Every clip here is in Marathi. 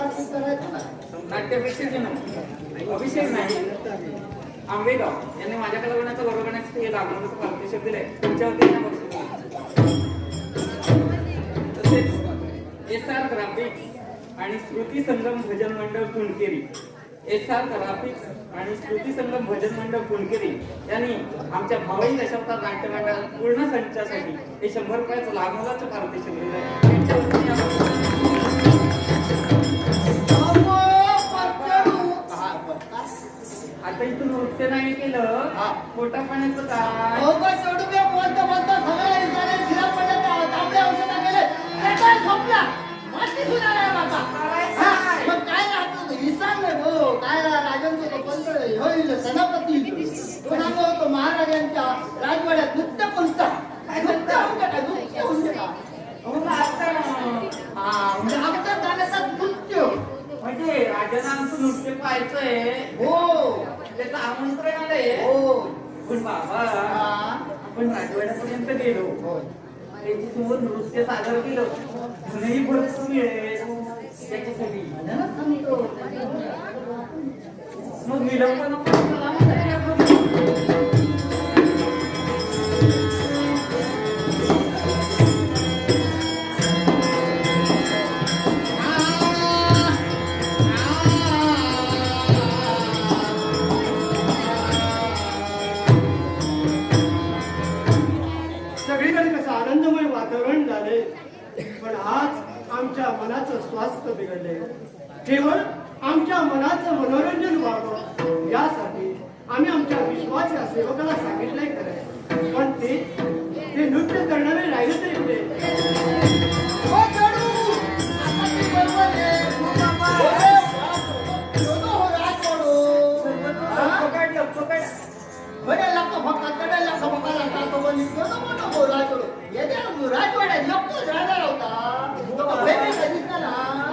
नाट्यापेक्षा ना अभिषेक नाही आंबेगाव यांनी माझ्या कलागुणाचा गौरव करण्यासाठी हे लागणारच पारितोषिक दिले तुमच्या वतीने बक्षीस तसेच एसआर ग्राफिक्स आणि स्मृती संगम भजन मंडळ कुणकेरी एसआर ग्राफिक्स आणि स्मृती संगम भजन मंडळ कुणकेरी यांनी आमच्या भावई दशावतार नाट्य मंडळ पूर्ण संचासाठी हे 100 रुपयाचं लागणारच पारितोषिक दिले त्यांच्या वतीने आता इथून नृत्य नाही केलं पोटा पाण्याचं काय महाराजांच्या राजवाड्यात नृत्य कोणता नृत्य म्हणजे राजांना आमचं नृत्य पाहायचंय हो त्याचं आमंत्रण आलंय हो पण बाबा आपण राजवाड्यापर्यंत गेलो त्याची समोर नृत्य सादर केलं धनही भरपूर मिळेल त्याच्यासाठी मग विलंब नको सगळीकडे कसं आनंदमय वातावरण झाले पण आज आमच्या मनाचं स्वास्थ्य बिघडले केवळ आमच्या मनाचं मनोरंजन व्हावं यासाठी आम्ही आमच्या विश्वाच्या सेवकाला सांगितलंय खरं पण ते नृत्य करणारे राहिले तरी पुढे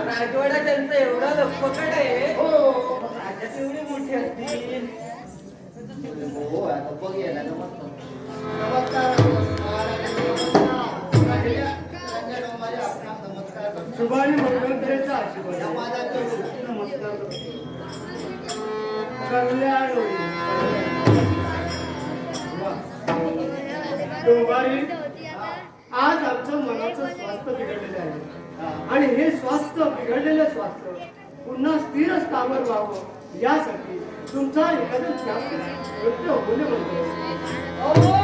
राजवाडा त्यांचं एवढा लपकड आहे राजात एवढी मोठी असतील शुभाने मंगलकरेचा आशीर्वाद नमस्कार कल्याण डोंबारी आज आमचं मनाचं स्वास्थ्य बिघडलेलं आहे आणि हे स्वास्थ्य बिघडलेलं स्वास्थ्य पुन्हा स्थिर स्थावर व्हावं यासाठी तुमचा एखादं नृत्य होणे म्हणतो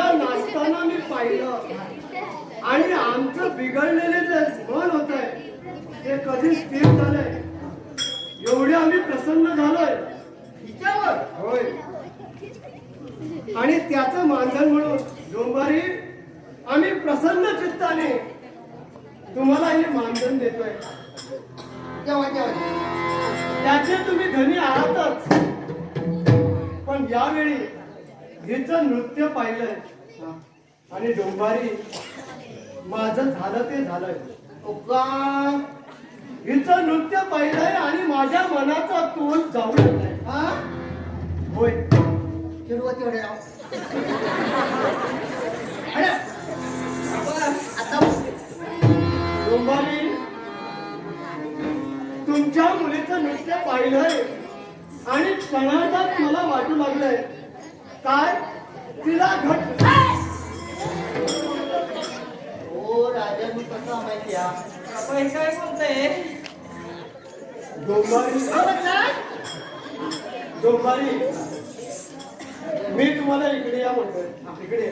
तुमच्या नाचताना मी पाहिलं आणि आमचं बिघडलेले जे मन होत आहे ते कधी स्थिर झालंय. एवढे आम्ही प्रसन्न झालोय हिच्यावर होय. आणि त्याचं मानधन म्हणून डोंबारी आम्ही प्रसन्न चित्ताने तुम्हाला हे मानधन देतोय. तेव्हा तेव्हा त्याचे तुम्ही धनी आहातच, पण यावेळी हिचं नृत्य पाहिलंय आणि डोंबारी माझं झालं ते झालंय. उगा हिचं नृत्य पाहिलंय आणि माझ्या मनाचा तोल जाऊ लागलाय. हा होय. सुरुवाती एवढे राव अरे आता डोंबारी तुमच्या मुलीचं नृत्य पाहिलंय आणि क्षणार्धात मला वाटू लागलंय काय तिला घट. हो राजा मी कसा माहिती बाबा हे काय बोलतंय? डोंबारी मी तुम्हाला इकडे या म्हणतोय. इकडे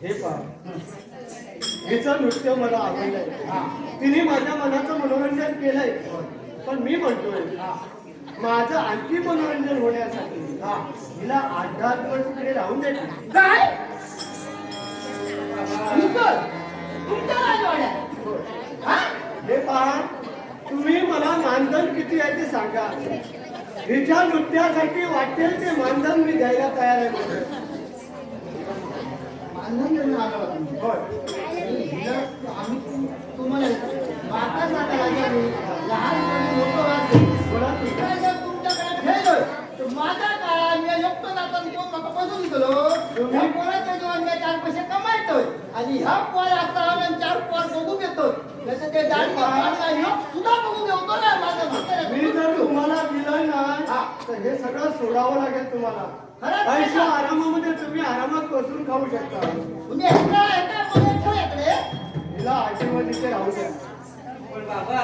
हे पहा, हिचं नृत्य मला आवडलंय. तिने माझ्या मनाचं मनोरंजन केलंय, पण मी म्हणतोय माझं आणखी मनोरंजन होण्यासाठी हिला 8-10 दिवस इकडे राहून दे. काय तुमच्या राजवाड्यात हा हे पहा, तुम्ही मला मानधन किती आहे ते सांगा. हिच्या नृत्यासाठी वाटेल ते मानधन मी द्यायला तयार आहे. मानधन देऊन आलो तुम्ही होय. आम्ही तुम्हाला माता साता राजा लहानपणी मोठं वाटते बोला तुम्ही. जर तुमच्याकडे खेळलोय तर माझा काळा मी एकटं जाता मी कोण बसून गेलो तुम्ही? ह्या पोराच्या जेवण मी 4 पैसे कमायतोय आणि ह्या पोर आता आणि 4 पोर बघू घेतोय त्याचं ते दाढी सुद्धा बघू घेतो ना माझं मी जर तुम्हाला दिलं ना तर हे सगळं सोडावं लागेल तुम्हाला. पैशा आरामामध्ये तुम्ही आरामात बसून खाऊ शकता. म्हणजे ह्याच्या मध्ये ठेव इकडे. हिला आजीमध्ये राहू द्या. पण बाबा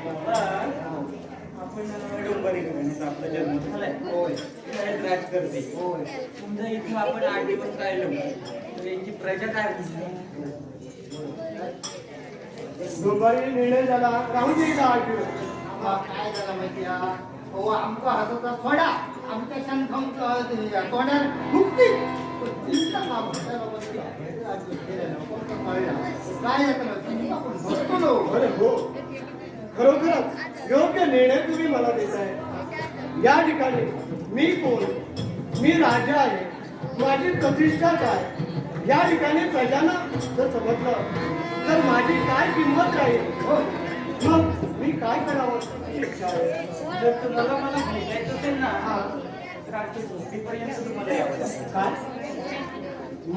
बाबा आपण डोंबारी घराण्यात आपला जन्म झालाय. होय शाळेत राज करते. होय समजा इथं आपण 8 दिवस राहिलो तर यांची प्रजा काय म्हणते? दुपारी निर्णय झाला राहू दे हिला 8 दिवस. काय झालं माहिती हो आमचा हाताचा थोडा आमच्या शांत तोंडात दुखती काय बसतो अरे हो, खरोखरच योग्य निर्णय तुम्ही मला देताय. या ठिकाणी मी कोण, मी राजा आहे, माझी प्रतिष्ठा काय, या ठिकाणी प्रजांना जर समजलं तर माझी काय किंमत राहील. हो, मग मी काय करावं अशी इच्छा आहे. जर तुम्हाला मला भेटायचं असेल ना तर आमच्या झोपडीपर्यंत तुम्हाला यावं लागेल. काय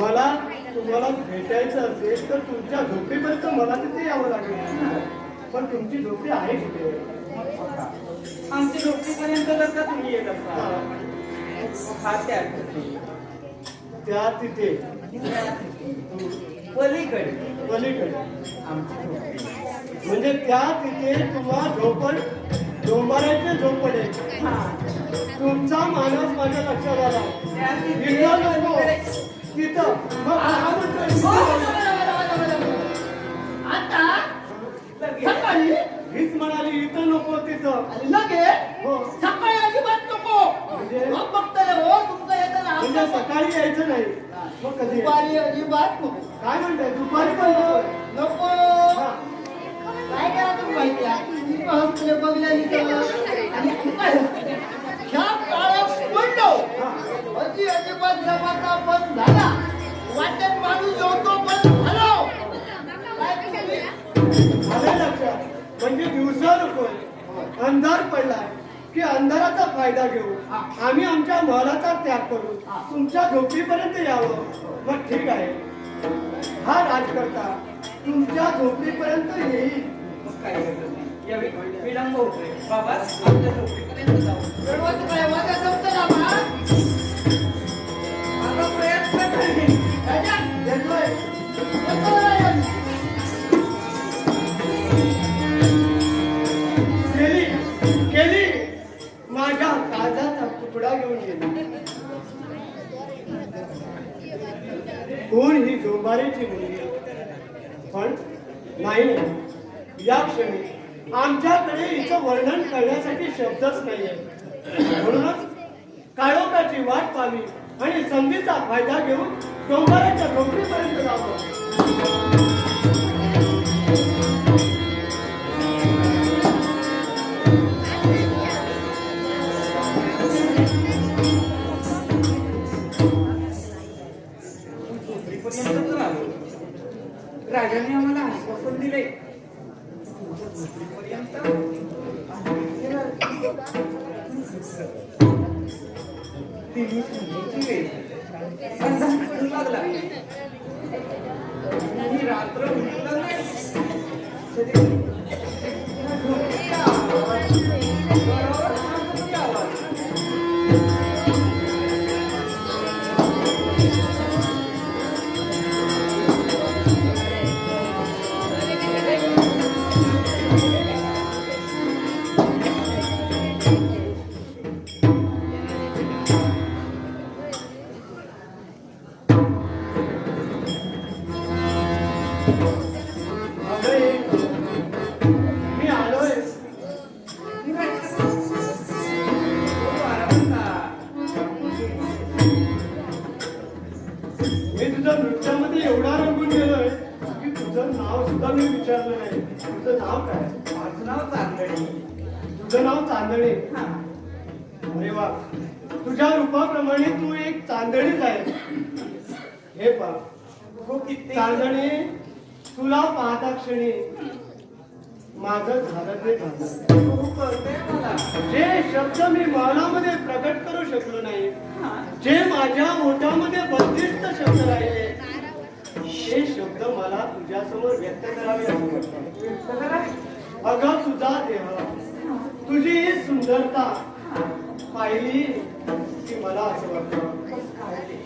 मला तुम्हाला भेटायचं असेल तर तुमच्या झोपडीपर्यंत मला तिथे यावं लागेल. पण तुमची झोपडी आहे कुठे? आमच्या झोपडीपर्यंत जर का तुम्ही येत असाल हा त्या त्या तिथे पलीकडे पलीकडे आमची झोपडी. म्हणजे त्या तिथे तुम्हा झोपड डोंबाऱ्याचे झोपड आहे. हा तुमचा मानस माझ्या लक्षात आला. त्या तिथे इथं नको, पलीकडे. तिथं मग हा म्हणतोय. आता लगेच. सकाळी हीच म्हणाली इथं नको तिथं. आणि लगे हो सकाळी अजिबात नको म्हणजे? मग बघताय हो तुमचं येतं म्हणजे ना सकाळी यायचं नाही. मग कधी यायचं? दुपारी अजिबात नको काय म्हणताय दुपारी पण नको? नको हा. काय करा तुम्ही माहिती आहे मी हसले बघल्या आणि काय ह्या काळात पडलो अजिबात जमाचा बंद झाला वाटेत माणूस जेवतो पण झालो काय तुम्ही आलं लक्षात. म्हणजे दिवसा नकोय, अंधार पडलाय की अंधाराचा फायदा घेऊ आम्ही आमच्या महलाचा त्याग करू, तुमच्या झोपडीपर्यंत यावं. मग ठीक आहे, हा राजकर्ता तुमच्या झोपडीपर्यंत येईल. मग काय करत नाही. यावेळी विलंब होतोय. बाबा आमच्या झोपडीपर्यंत जाऊ. सर्वात काय माझ्या जमतं ना बा? माझा प्रयत्न करेन. राजा, येतोय. येतो राजा. जिव्हारीची मुलगी. पण नाही, या क्षणी आमच्याकडे हिचं वर्णन करण्यासाठी शब्दच नाहीये. म्हणूनच काळोखाची वाट पाहावी आणि संधीचा फायदा घेऊन डोंगराच्या डोंगरीपर्यंत जावं. झोपडीपर्यंत तर आलो. राजाने आम्हाला आश्वासन दिले. झोपडीपर्यंत तिन्ही संध्याची वेळ. अंधार पडू लागला. ही रात्र उठू लागली. झोपडी आवाज. बरोबर शांततेची आवाज. मी आलोय. मी तुझ्या नृत्यामध्ये एवढा रंगून गेलोय की तुझं नाव सुद्धा मी विचारलं नाही. तुझं नाव काय? माझं नाव चांदणी. तुझं नाव चांदणी. हा. अरे वा, तुझ्या रूपाप्रमाणे तू एक चांदणीच आहे. हे पहा हो किती चांदणी, तुला पाहता क्षणी माझं झालं ते झालं. हो कळतंय मला. जे शब्द मी मौनामध्ये प्रकट करू शकलो नाही, हा. जे माझ्या ओठामध्ये बंदिस्त शब्द राहिले, ते शब्द मला तुझ्यासमोर व्यक्त करावे असं वाटतं. अगं तुझा देह, तुझी ही सुंदरता पाहिली की मला असं वाटतं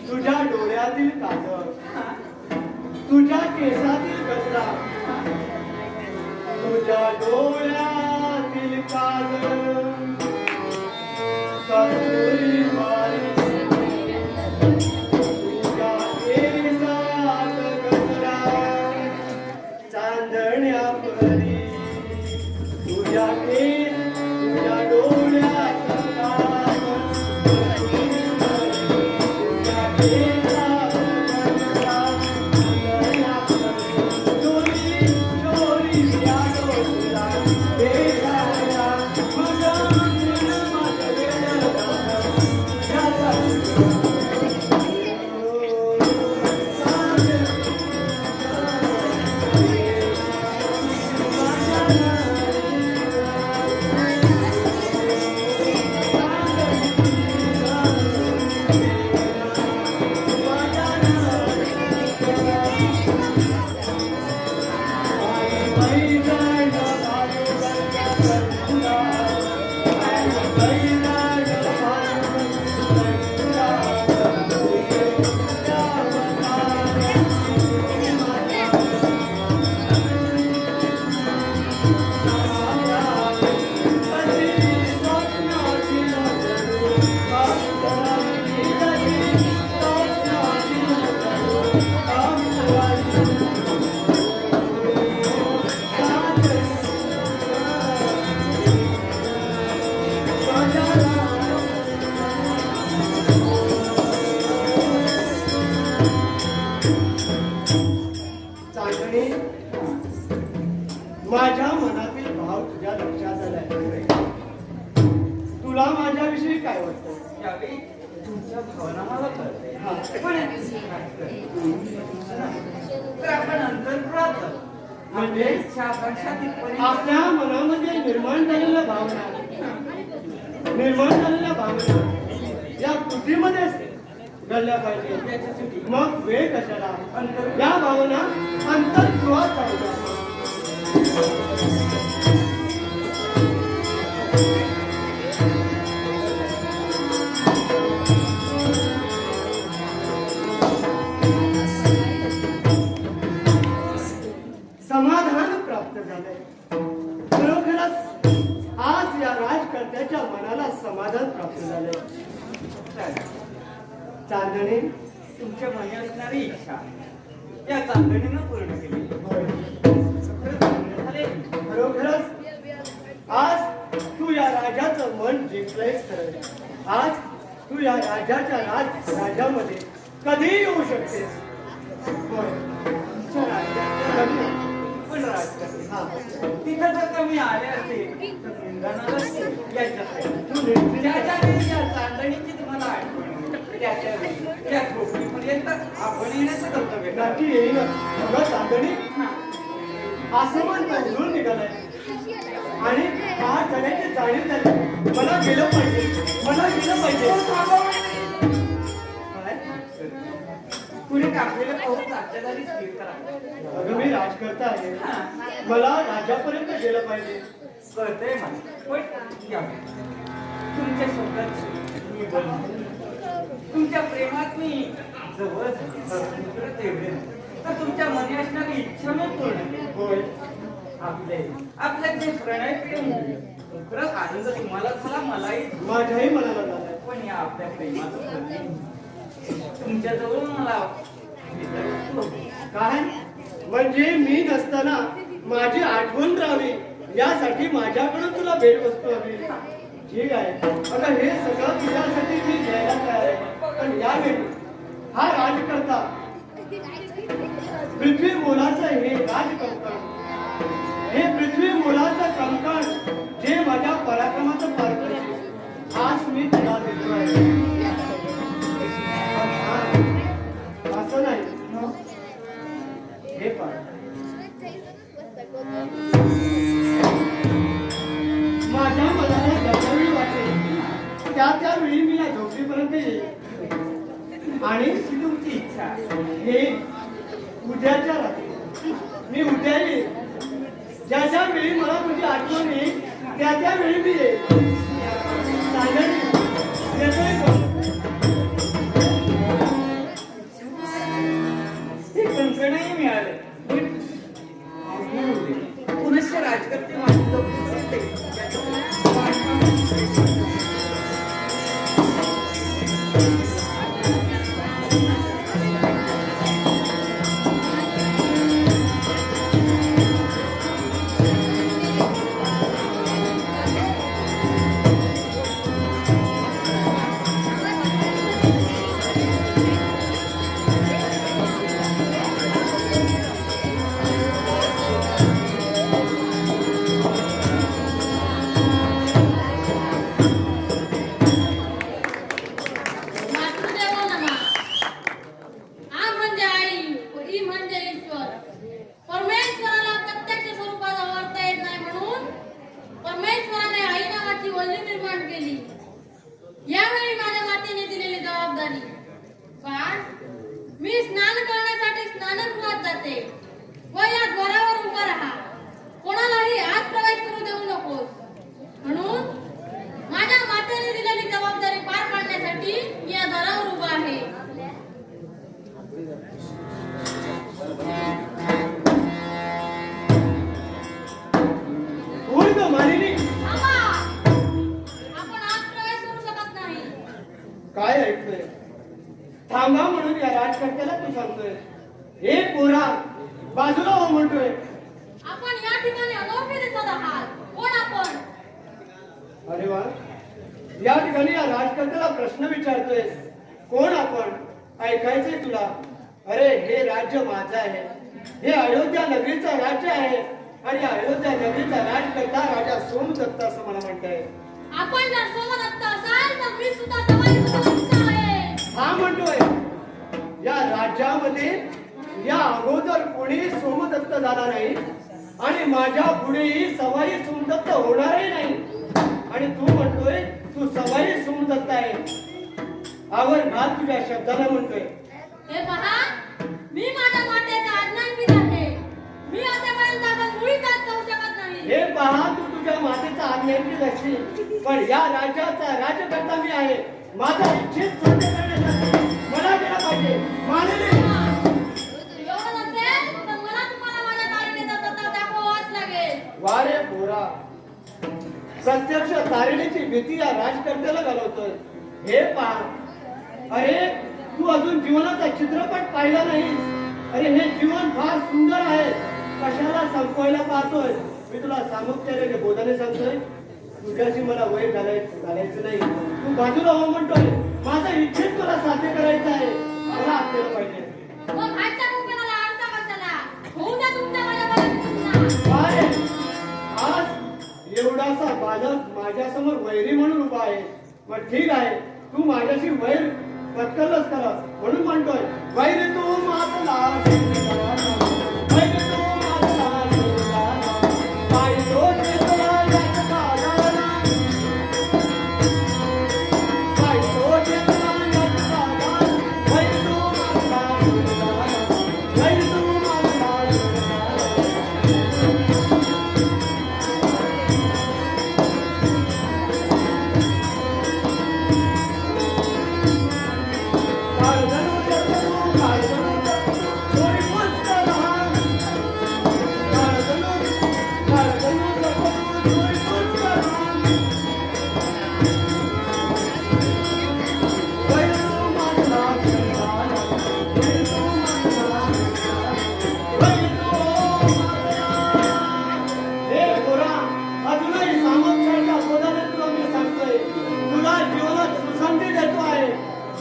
तुझ्या डोळ्यातील काजळ, तुझ्या केसातील गजरा, तुझ्या डोळ्यातील काजळ, कस्तुरी मारी, तुझ्या केसात गजरा, चांदण्या परी, तुझ्या केस, तुझ्या डोळ्यात काजळ, कस्तुरी मारी, तुझ्या केसात गजरा, चांदण्या परी, चोरी चोरी या डोळ्याला भेटायला, तुझं तुझं माझं वेडं झालं, चांदणी, माझ्या मनातील भाव तुझ्या लक्षात आलाय. तुला माझ्याविषयी काय वाटतं? यावेळी तुमच्या भावना मला कळते. हा. पण तर आपण अंतर्पुरात जाऊ. म्हणजे? इच्छा आकांक्षा तिथपर्यंत आपल्या मनामध्ये निर्माण झालेल्या भावना या कृतीमध्येच घडल्या पाहिजे. मग वेळ कशाला? या भावना अंतर्गृहात पाहिजे. समाधान प्राप्त झालंय. खरोखरच आज या राजकर्त्याच्या मनाला समाधान प्राप्त झालंय. चांदणी, तुमच्या मनी असणारी इच्छा या चांदणीनं पूर्ण केली. झाले. खरोखरच आज तू या राजाचं मन जिंकलंयस खरं. आज तू या राजाच्या राज्यामध्ये कधीही येऊ शकतेस. होय. तुमच्या राज्यात लग्न पण राजकारणी. हा. तिथं जर कमी आले असते तर निंदणारच याच्यात. तू निर्णय ज्याच्या वेळी या चांदणीची तुम्हाला आठवण होईल, त्याच्या वेळी या झोपडीपर्यंत आपण येण्याचं कर्तव्य करा. नक्की येईल. अगं चांदणी हा. असं मन उजळून निघालंय आणि हा जाण्याची जाणीव झाली. मला गेलं पाहिजे, मला गेलं पाहिजे. काय? पुढे कापलेलं पाहून राज्यादारी स्थिर करा. अगं मी राजकर्ता आहे, मला राजापर्यंत गेलं पाहिजे. कळतंय मला, पण या तुमच्या शब्दात मी बोलतो. तुमच्या प्रेमात मी जवळ तेवढे तर तुमच्या मनी असणारी इच्छा मी पूर्ण केली. होय. आपले जे प्रणय प्रेम खरंच आनंद तुम्हाला झाला, मलाही. माझ्याही मनाला झालंय. पण या आपल्या प्रेमाचं प्रतीक तुमच्याजवळ मला भेटायचं होतं. काय म्हणजे मी नसताना माझी आठवण राहावी यासाठी माझ्याकडून तुला भेट वस्तू हवी. ठीक आहे. अगं हे सगळं तुझ्यासाठी मी घ्यायला तयार आहे. पण यावेळी हा राजकर्ता पृथ्वी मोलाचं हे राजकंकण, हे पृथ्वी मोलाचं कंकण जे माझ्या पराक्रमाचं पार करते आज मी तुला देतो आहे. असं नाही. हे पण माझ्या मनाला ज्यावेळी वाटेल त्यावेळी मी या झोपडीपर्यंत येईल आणि ही तुमची इच्छा. हे उद्याच्या रात्री मी उद्या येईल. ज्या वेळी मला तुझी आठवण येईल त्या वेळी मी येईल. चालेल. येतोय का? हे कंकणही मिळाले. पुनश्च राजकर्ते माझी लोक काय ऐकतोय? थांबा म्हणून या राजकर्त्याला तू सांगतोय. हे पोरा बाजूला हो म्हणतोय. आपण या ठिकाणी अनोळखी दिसत आहात. कोण आपण? अरे वा, या ठिकाणी या राजकर्त्याला प्रश्न विचारतोय. कोण आपण? ऐकायचंय तुला? अरे हे राज्य माझं आहे. हे अयोध्या नगरीचं राज्य आहे आणि या अयोध्या नगरीचा राजकर्ता राजा सोमदत्त असं मला म्हणताय. आपण जर सोमदत्त असाल तर मी सुद्धा सोमदत्त आहे. हा म्हणतोय. या राज्यामध्ये या अगोदर कोणी सोमदत्त झाला नाही आणि माझ्या पुढेही सवाई सोमदत्त होणारही नाही. आणि तू म्हणतोय तू सवाई सोमदत्त आहे. आवर घाल तुझ्या शब्दाला म्हणतोय. हे पहा, मी माझ्या मातेचा आज्ञांकित आहे. मी आतापर्यंत आपण मुळीच आत जाऊ शकत नाही. हे पहा, तू तुझ्या मातेचा आज्ञांकित असशील पण या राज्याचा राजकर्ता मी आहे. माझा इच्छित साध्य करण्यासाठी मला गेला पाहिजे. मानले एवढं नसेल तर मला तुम्हाला माझ्या तारीखेचा तत्व दाखवावाच लागेल. वारे पोरा, प्रत्यक्ष तारिणीची भीती या राजकर्त्याला घालवतोय. हे पहा, अरे तू अजून जीवनाचा चित्रपट पाहिला नाहीस अरे हे जीवन फार सुंदर आहे, कशाला संपवायला पाहतोय? मी तुला सामुख्याने बोधाने सांगतोय, तुझ्याशी मला वय घालायचं नाही. तू बाजूला हो म्हणतोय. माझं इच्छित तुला साध्य करायचं आहे. मला आपल्याला पाहिजे. मग आजच्या मुंबईला आरसा कशाला? होऊ द्या तुमच्या माझ्यापर्यंत पुन्हा. काय आज एवढासा बालक माझ्यासमोर वैरी म्हणून उभा आहे. मग ठीक आहे, तू माझ्याशी वैर पत्करलंच करा म्हणून म्हणतोय. वैर तू मातला वैर तू मातला काय दोष तुला यात काढायला? काय दोष तुला यात काढायला? वैर तू मातला वैर तू मातला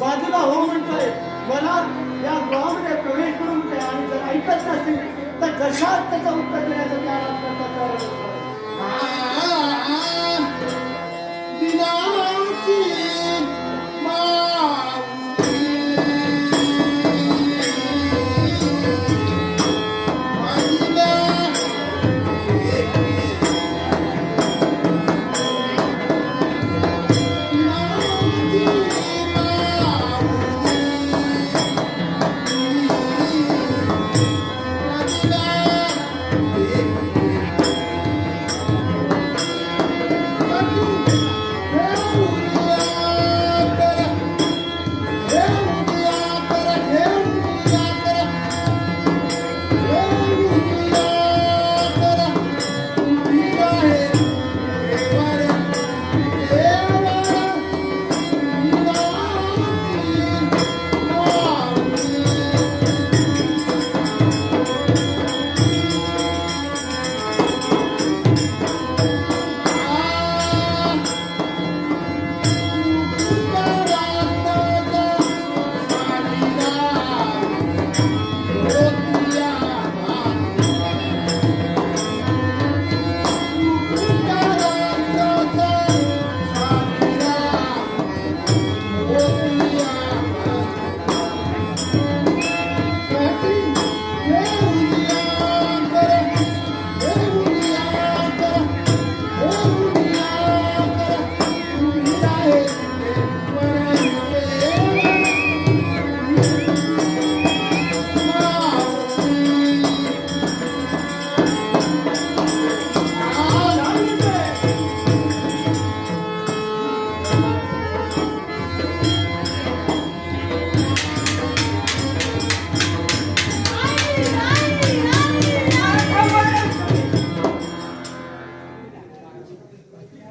बाजूला हो म्हणतोय. मला या गृहामध्ये प्रवेश करून म्हणतोय. आणि जर ऐकत नसेल तर जशात त्याचं उत्तर देण्यासाठी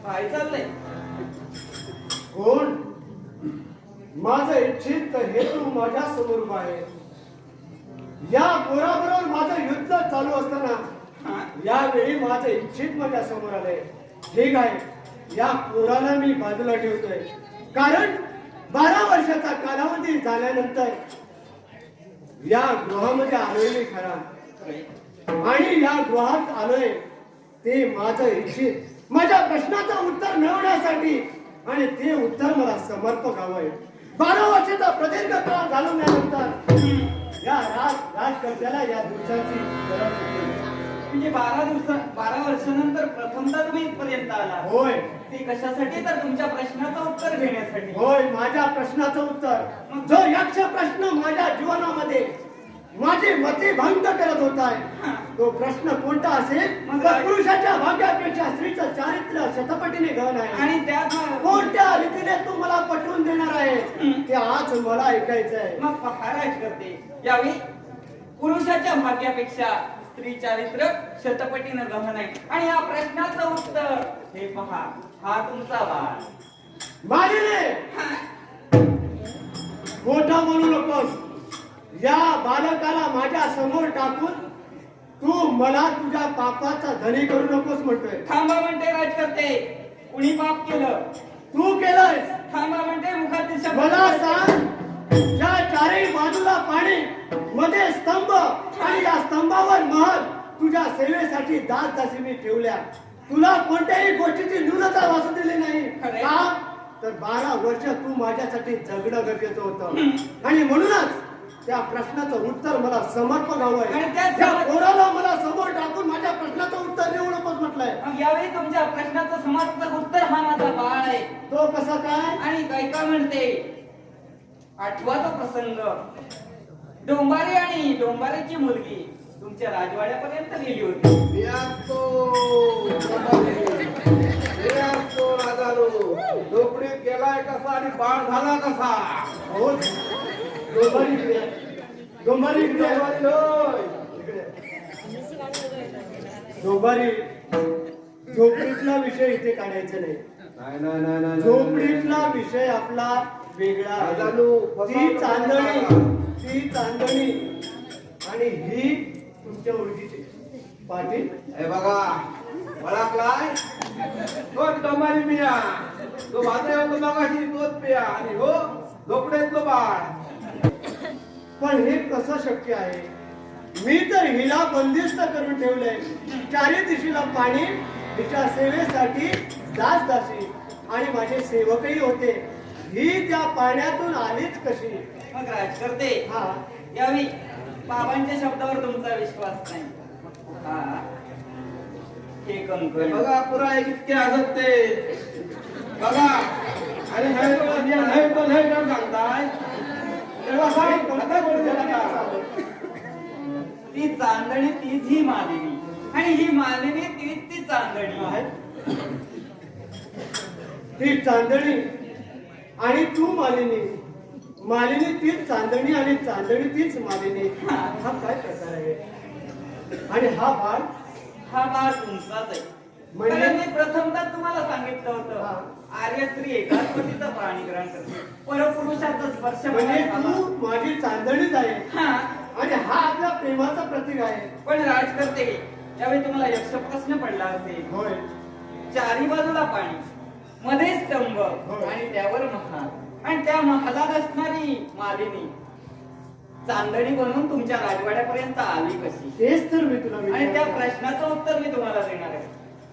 काय चाललंय? कोण? माझं इच्छित हेतू माझ्या समोर उभा आहे. या पोराबरोबर माझं युद्ध चालू असताना यावेळी माझं इच्छित माझ्या समोर आलंय. ठीक आहे, या पोराला मी बाजूला ठेवतोय. कारण 12 वर्षाचा कालावधी झाल्यानंतर या गृहामध्ये आलोय मी खरा. आणि या गृहात आलोय ते माझं इच्छित माझ्या प्रश्नाचं उत्तर मिळवण्यासाठी. आणि ते उत्तर मला समर्पक हवंय. 12 वर्षाचा प्रदीर्घ काळ घालवल्यानंतर या राजकर्त्याला या दिवसाची गरज होती. म्हणजे 12 वर्षानंतर प्रथमतः तुम्ही इथपर्यंत आला. होय. ते कशासाठी? तर तुमच्या प्रश्नाचं उत्तर घेण्यासाठी. होय, माझ्या प्रश्नाचं उत्तर. जो यक्ष प्रश्न माझ्या जीवनामध्ये माझी मते भंग करत होता तो प्रश्न कोणता असेल? पुरुषाच्या भाग्यापेक्षा स्त्रीचं चारित्र्य शतपटीने गहन आहे. आणि त्यात कोणत्या रीतीने तू मला पटवून देणार आहे ते आज मला ऐकायचं आहे. मग पहाराज करते यावेळी पुरुषाच्या भाग्यापेक्षा स्त्री चारित्र्य शतपटीनं गहन आहे. आणि या प्रश्नाचं उत्तर हे पहा. हा तुमचा बाळ. मारिले मोठा म्हणू नकोस. या बालकाला माझ्या समोर टाकून तू मला तुझ्या पापाचा धनी करू नकोस म्हणतोय. थांबा म्हणते राजकर्ते, कुणी पाप केलं? तू केलंयस. थांबा म्हणते मुखातील शब्द. मला सांग, ज्या चारही बाजूला पाणी, मध्ये स्तंभ आणि या स्तंभावर महल, तुझ्या सेवेसाठी दास दासीने ठेवल्या. तुला कोणत्याही गोष्टीची न्यूनता वासू दिली नाही. खरंय. का तर 12 वर्ष तू माझ्यासाठी जगणं गरजेचं होतं आणि म्हणूनच त्या प्रश्नाचं उत्तर मला समर्पक हवंय. आणि त्या त्या पोराला मला समोर टाकून माझ्या प्रश्नाचं उत्तर देऊ नकोस म्हटलंय. मग यावेळी तुमच्या प्रश्नाचं समर्पक उत्तर हा माझा बाळ आहे. तो कसा काय? आणि गायिका म्हणते, आठवा तो प्रसंग, डोंबारी आणि डोंबारीची मुलगी तुमच्या राजवाड्यापर्यंत गेली होती. झोपडीत गेलाय कसा आणि बाळ झाला कसा? हो, डोंबारी इकडे आहे. डोंबारी इकडे आहे. इकडे आहे. डोंबारी, झोपडीतला विषय इथे काढायचा नाही. नाही झोपडीतला विषय आपला वेगळा आहे. राजानू, ती चांदणी आणि ही तुमच्या ओळखीची पाटील. हे बघा, ओळखलाय तो डोंबारी मिया, तो वाजय होतो मगाशी तोच पिया आणि हो झोपडेतलो बाळ. पण हे कसं शक्य आहे? मी तर हिला बंदिस्त करून ठेवलंय. चारी दिशेला पाणी, तिच्या सेवेसाठी दास दासी आणि माझे सेवकही होते. ही त्या पाण्यातून आलीच कशी? मग राजकर्ते, हा, यावेळी बाबांच्या शब्दावर तुमचा विश्वास नाही. हा, हे कंकण बघा पुरा इतके असत ते बघा. आणि नाही तर सांगताय तेव्हा सांग आता बोलू. ती चांदणी तीच ही मालिनी आणि ही मालिनी तीच ती चांदणी. आहे. ती चांदणी आणि तू मालिनी, मालिनी तीच चांदणी आणि चांदणी तीच मालिनी. हा काय प्रकार आहे? आणि हा बाळ, हा बाळ तुमचाच आहे. म्हणजे? कारण मी प्रथमतः तुम्हाला सांगितलं हा. होतं, आर्य स्त्री एकाच पतीचं प्राणीग्रहण करते, परपुरुषाचा स्पर्श म्हणजे मला तू माझी चांदणीच आहे हा. आणि हा आपल्या प्रेमाचा प्रतीक आहे. पण राजकर्ते, यावेळी तुम्हाला यक्ष प्रश्न पडला असेल. होय. चारी बाजूला पाणी, मध्ये स्तंभ होय. आणि त्यावर महाल आणि त्या महालात असणारी मालिनी चांदणी बनून तुमच्या राजवाड्यापर्यंत आली कशी? तेच तर मी तुला आणि त्या विचारलं. प्रश्नाचं उत्तर मी तुम्हाला देणार आहे.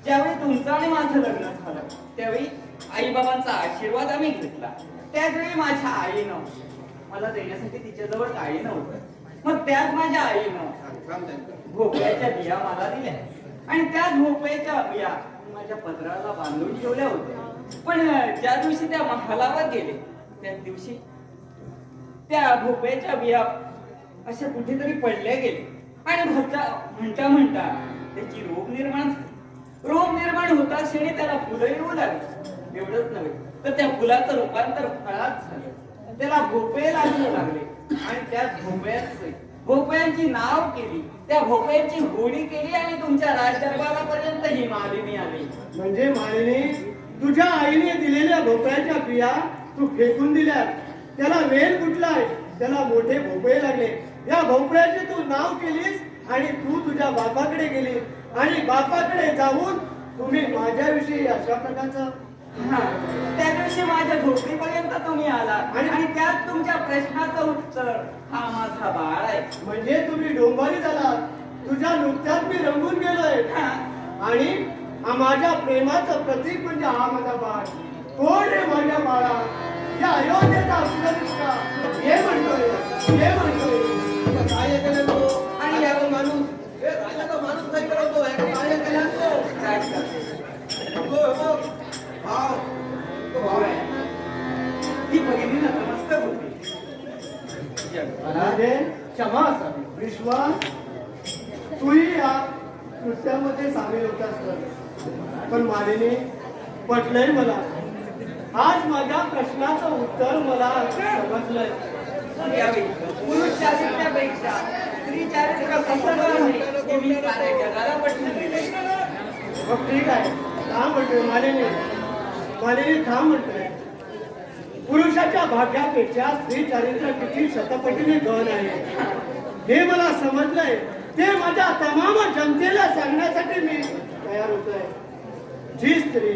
ज्यावेळी तुमचं आणि माझं लग्न झालं त्यावेळी आई बाबांचा आशीर्वाद आम्ही घेतला. त्याचवेळी माझ्या आईनं मला देण्यासाठी तिच्याजवळ काही नव्हतं. मग त्याच माझ्या आईनं भोपळ्याच्या बिया मला दिल्या आणि त्याच भोपळ्याच्या बिया माझ्या पदराला बांधून ठेवल्या होत्या. पण ज्या दिवशी त्या महालावर गेले त्याच दिवशी त्या भोपळ्याच्या बिया अशा कुठेतरी पडल्या गेले आणि म्हणता म्हणता त्याची रोग निर्माण झाली. रोग निर्माण होता क्षणी त्याला फुलं येऊ लागली. एवढंच नव्हे तर त्या फुलाचं रूपांतर फळात झालं. त्याला भोपळे लागू लागले आणि त्या भोपळ्यांची नाव केली, त्या भोपळ्यांची होळी केली आणि तुमच्या राजदरबारापर्यंत ही मालिनी आली. म्हणजे मालिनी, तुझ्या आईने दिलेल्या भोपळ्याच्या बिया तू फेकून दिल्या. त्याला वेल कुठलाय, त्याला मोठे भोपळे लागले. या भोपळ्याचे तू नाव केलीस आणि तू तुझ्या बापाकडे गेली आणि बापाकडे जाऊन तुम्ही माझ्याविषयी अशा प्रकारचं. हा, त्या दिवशी माझ्या झोपडीपर्यंत तुम्ही आला आणि त्यात तुमच्या प्रश्नाचं उत्तर हा माझा बाळ आहे. म्हणजे तुम्ही डोंबारी झाला. तुझ्या नुकत्यात मी रंगून गेलोय हा, आणि माझ्या प्रेमाचं प्रतीक म्हणजे हा माझा बाळ. कोण रे माझ्या बाळा? या अयोध्येचा सुरक्षिता हे म्हणतोय, हे म्हणतोय. काय केलं तो? आणि यावर माणूस हे राजाचा माणूस नाही करतो. काय केलं तो? भाव तो भाव आहे. ही भगिनी नतमस्तक होती. राजे क्षमा असावी. विश्वास, तूही या कृत्यामध्ये सामील होतास तर. पण मालिनी, पटलंय मला. आज माझ्या प्रश्नाचं उत्तर मला समजलंय. यावेळी पुरुष चारित्र्यापेक्षा स्त्री चारित्र्य कसं आहे हे मी साऱ्या जगाला पटवून दिलंय. मग ठीक आहे, थांब म्हणतोय मालिनी. मालिनी थांब म्हणतोय. पुरुषाच्या भाग्यापेक्षा स्त्री चारित्र्य किती शतपटीने गहन आहे हे मला समजलंय. ते माझ्या तमाम जनतेला सांगण्यासाठी मी तयार होतोय. जी स्त्री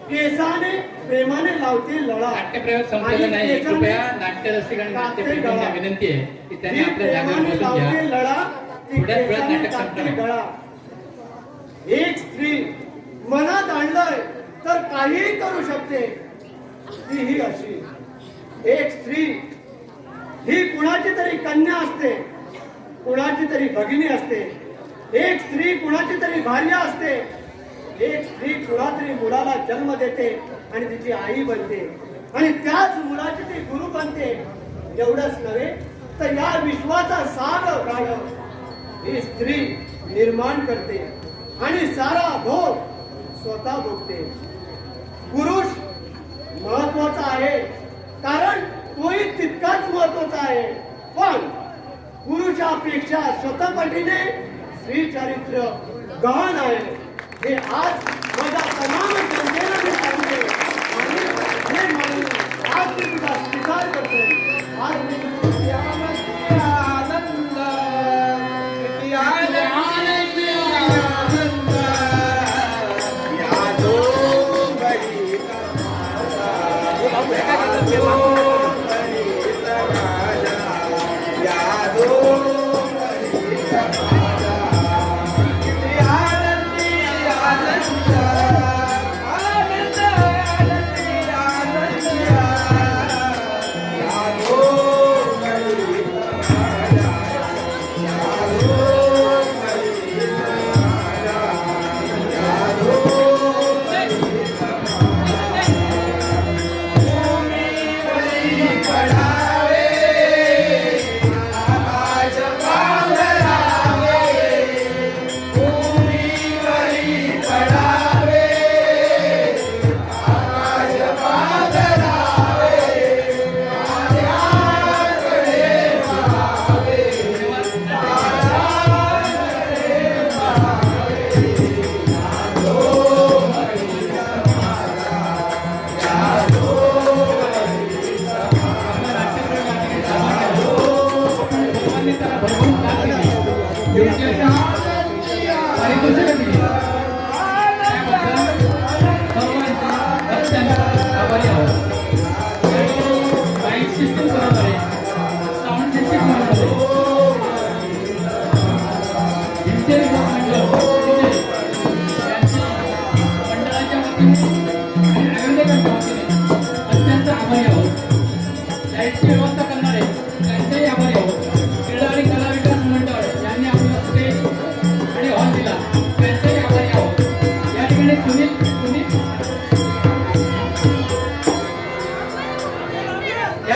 केसाने प्रेमाने लावते लळा नाट्यप्रयोग संपलेला आणि नाही. केसाने कृपया नाट्यरसिक आणि टाकते नाट्यप्रेमींना गळा. विनंती आहे की त्यांनी जी आपल्या जागेवर प्रेमाने बसून लावते घ्या. लळा ती थोड्याच वेळात केसाने नाटक टाकते संपणार. गळा. एक स्त्री मनात आणलंय तर काहीही करू शकते. ती ही अशी एक स्त्री ही कुणाची तरी कन्या असते, कुणाची तरी भगिनी असते. एक स्त्री कुणाची तरी भार्या असते. एक स्त्री कुणातरी मुलाला जन्म देते आणि तिची आई बनते आणि त्याच मुलाची ती गुरु बनते. एवढंच नव्हे तर या विश्वाचा सार गाढव ही स्त्री निर्माण करते आणि सारा भोग स्वतः भोगते. पुरुष महत्वाचा आहे कारण तोही तितकाच महत्वाचा आहे, पण पुरुषापेक्षा शतपटीने स्त्री चारित्र्य गहन आहे. हे आज माझ्या तमाम जनतेला मी सांगते आणि हे मानून आज मी तुझा स्वीकार करतोय. आज मी तुझी आनंद किती आनंद या दोघी अत्यंत आभारी आहोत.